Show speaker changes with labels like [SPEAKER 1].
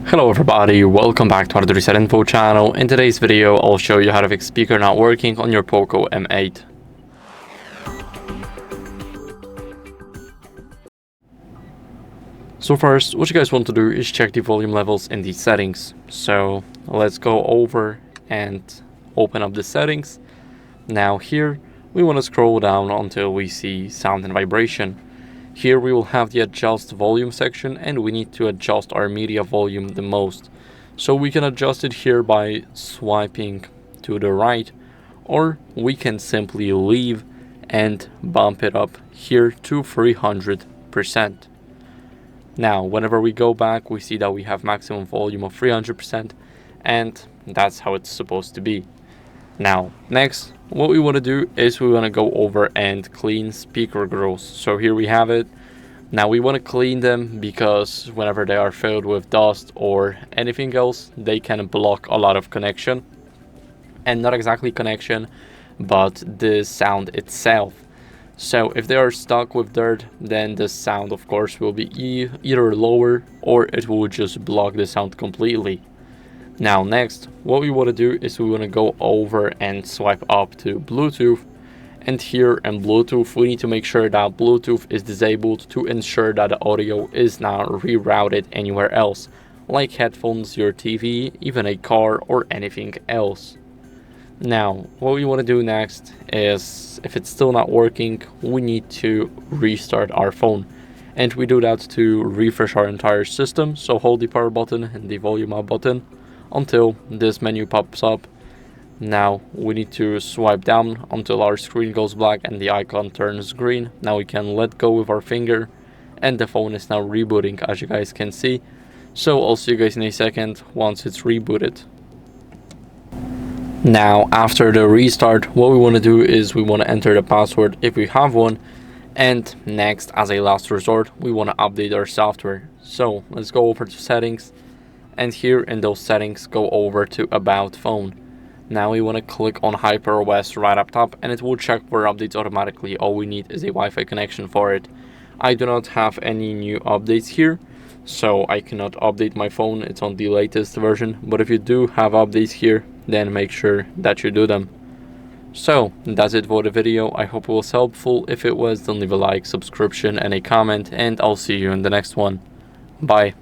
[SPEAKER 1] Hello everybody, welcome back to HardReset.Info channel. In today's video, I'll show you how to fix speaker not working on your POCO M8. So first, what you guys want to do is check the volume levels in the settings. So let's go over and open up the settings. Now here, we want to scroll down until we see sound and vibration. Here we will have the adjust volume section, and we need to adjust our media volume the most. So we can adjust it here by swiping to the right, or we can simply leave and bump it up here to 300%. Now whenever we go back, we see that we have maximum volume of 300%, and that's how it's supposed to be. Now next, what we want to do is we want to go over and clean speaker grills. So here we have it. Now we want to clean them because whenever they are filled with dust or anything else, they can block a lot of connection, and not exactly connection, but the sound itself. So if they are stuck with dirt, then the sound of course will be either lower, or it will just block the sound completely. Now next, what we want to do is we want to go over and swipe up to Bluetooth, and here in Bluetooth we need to make sure that Bluetooth is disabled to ensure that the audio is not rerouted anywhere else, like headphones, your TV, even a car, or anything else. Now what we want to do next is, if it's still not working, we need to restart our phone, and we do that to refresh our entire system. So hold the power button and the volume up button until this menu pops up. Now we need to swipe down until our screen goes black and the icon turns green. Now we can let go with our finger, and the phone is now rebooting, as you guys can see. So I'll see you guys in a second once it's rebooted. Now after the restart, what we want to do is we want to enter the password if we have one, and next, as a last resort, we want to update our software. So let's go over to settings, and here in those settings, go over to about phone. Now we want to click on HyperOS right up top, and it will check for updates automatically. All we need is a Wi-Fi connection for it. I do not have any new updates here, so I cannot update my phone. It's on the latest version, but if you do have updates here, then make sure that you do them. So that's it for the video. I hope it was helpful. If it was, then leave a like, subscription, and a comment, and I'll see you in the next one. Bye.